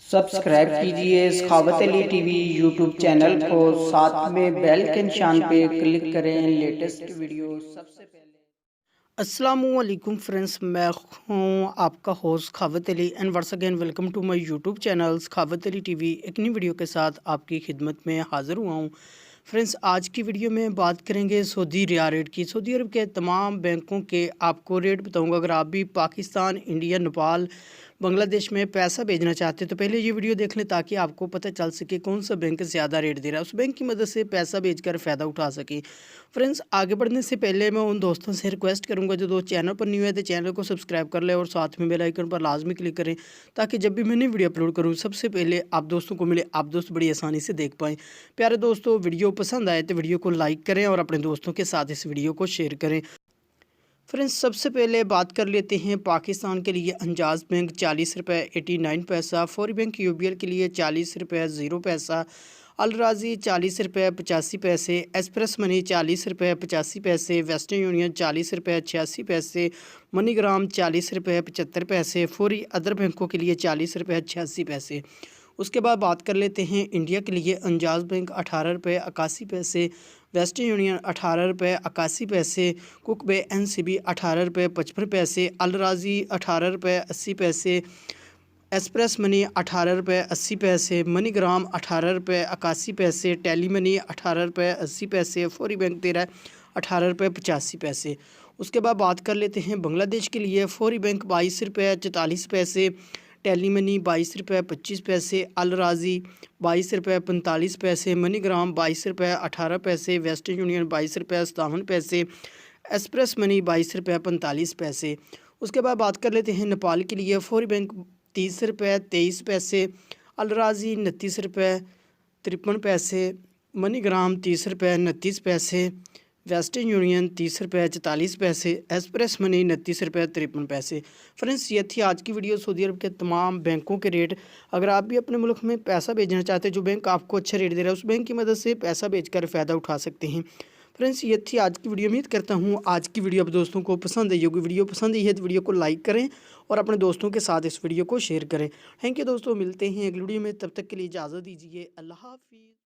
Subscribe कीजिए सखावत Ali TV YouTube channel को, साथ में बेल के निशान पे क्लिक करें लेटेस्ट वीडियो सबसे पहले। अस्सलामुअलैकुम फ्रेंड्स, मैं हूं आपका host Sakhawat Ali and once again welcome to my YouTube channel Sakhawat Ali TV. एक नई वीडियो के साथ आपकी खिदमत में हाज़िर हुआ हूं। फ्रेंड्स, आज की वीडियो में बात करेंगे सऊदी रिया रेट की। सऊदी अरब के तमाम बैंकों के आपको रेट बताऊंगा। अगर आप भी पाकिस्तान, इंडिया, नेपाल, बांग्लादेश में पैसा भेजना चाहते हैं तो पहले ये वीडियो देख लें ताकि आपको पता चल सके कौन सा बैंक ज़्यादा रेट दे रहा है, उस बैंक की मदद से पैसा भेजकर फ़ायदा उठा सकें। फ्रेंड्स, आगे बढ़ने से पहले मैं उन दोस्तों से रिक्वेस्ट करूंगा जो दोस्त चैनल पर न्यू है तो चैनल को सब्सक्राइब कर लें और साथ में बेल आइकन पर लाजमी क्लिक करें ताकि जब भी मैंने वीडियो अपलोड करूँ सबसे पहले आप दोस्तों को मिले, आप दोस्त बड़ी आसानी से देख पाएँ। प्यारे दोस्तों, वीडियो पसंद आए तो वीडियो को लाइक करें और अपने दोस्तों के साथ इस वीडियो को शेयर करें। फ्रेंड्स, सबसे पहले बात कर लेते हैं पाकिस्तान के लिए। अंजाज बैंक 40 रुपये 89 पैसा, फौरी बैंक यूबीएल के लिए 40 रुपये 0 पैसा, अल राजी 40 रुपये 85 पैसे, एक्सप्रेस मनी 40 रुपये 85 पैसे, वेस्टर्न यूनियन 40 रुपये 86 पैसे, मनीग्राम 40 रुपये 75 पैसे, फौरी अदर बैंकों के लिए 40 रुपये 86 पैसे। उसके बाद बात कर लेते हैं इंडिया के लिए। अंजाज बैंक 18 रुपये 81 पैसे, वेस्टर्न यूनियन 18 रुपये 81 पैसे, कुक बे एनसीबी 18 रुपये 55 पैसे, अल राजी 18 रुपये 80 पैसे, एक्सप्रेस मनी 18 रुपये 80 पैसे, मनीग्राम 18 रुपये 81 पैसे, टेली मनी 18 रुपये 80 पैसे, फौरी बैंक 18 रुपये 85 पैसे। उसके बाद बात कर लेते हैं बांग्लादेश के लिए। फौरी बैंक 22 रुपये 44 पैसे, टेली मनी 22 रुपये 25 पैसे, अल राजी 22 रुपये 45 पैसे, मनीग्राम 22 रुपये 18 पैसे, वेस्टर्न यूनियन 22 रुपये 57 पैसे, एक्सप्रेस मनी 22 रुपये 45 पैसे। उसके बाद बात कर लेते हैं नेपाल के लिए। फौरी बैंक 30 रुपये 23 पैसे, अल राजी 29 रुपये 53 पैसे, मनीग्राम 30 रुपये 29 पैसे, वेस्टर्न यूनियन 30 रुपये 44 पैसे, एक्सप्रेस मनी 29 रुपये 53 पैसे। फ्रेंड्स, ये थी आज की वीडियो सऊदी अरब के तमाम बैंकों के रेट। अगर आप भी अपने मुल्क में पैसा भेजना चाहते हैं, जो बैंक आपको अच्छा रेट दे रहा है उस बैंक की मदद से पैसा भेजकर फ़ायदा उठा सकते हैं। फ्रेंड्स, ये थी आज की वीडियो। उम्मीद करता हूँ आज की वीडियो आप दोस्तों को पसंद आई होगी। वीडियो पसंद आई है तो वीडियो को लाइक करें और अपने दोस्तों के साथ इस वीडियो को शेयर करें। थैंक यू दोस्तों, मिलते हैं अगली वीडियो में। तब तक के लिए इजाज़त दीजिए। अल्लाह हाफिज़।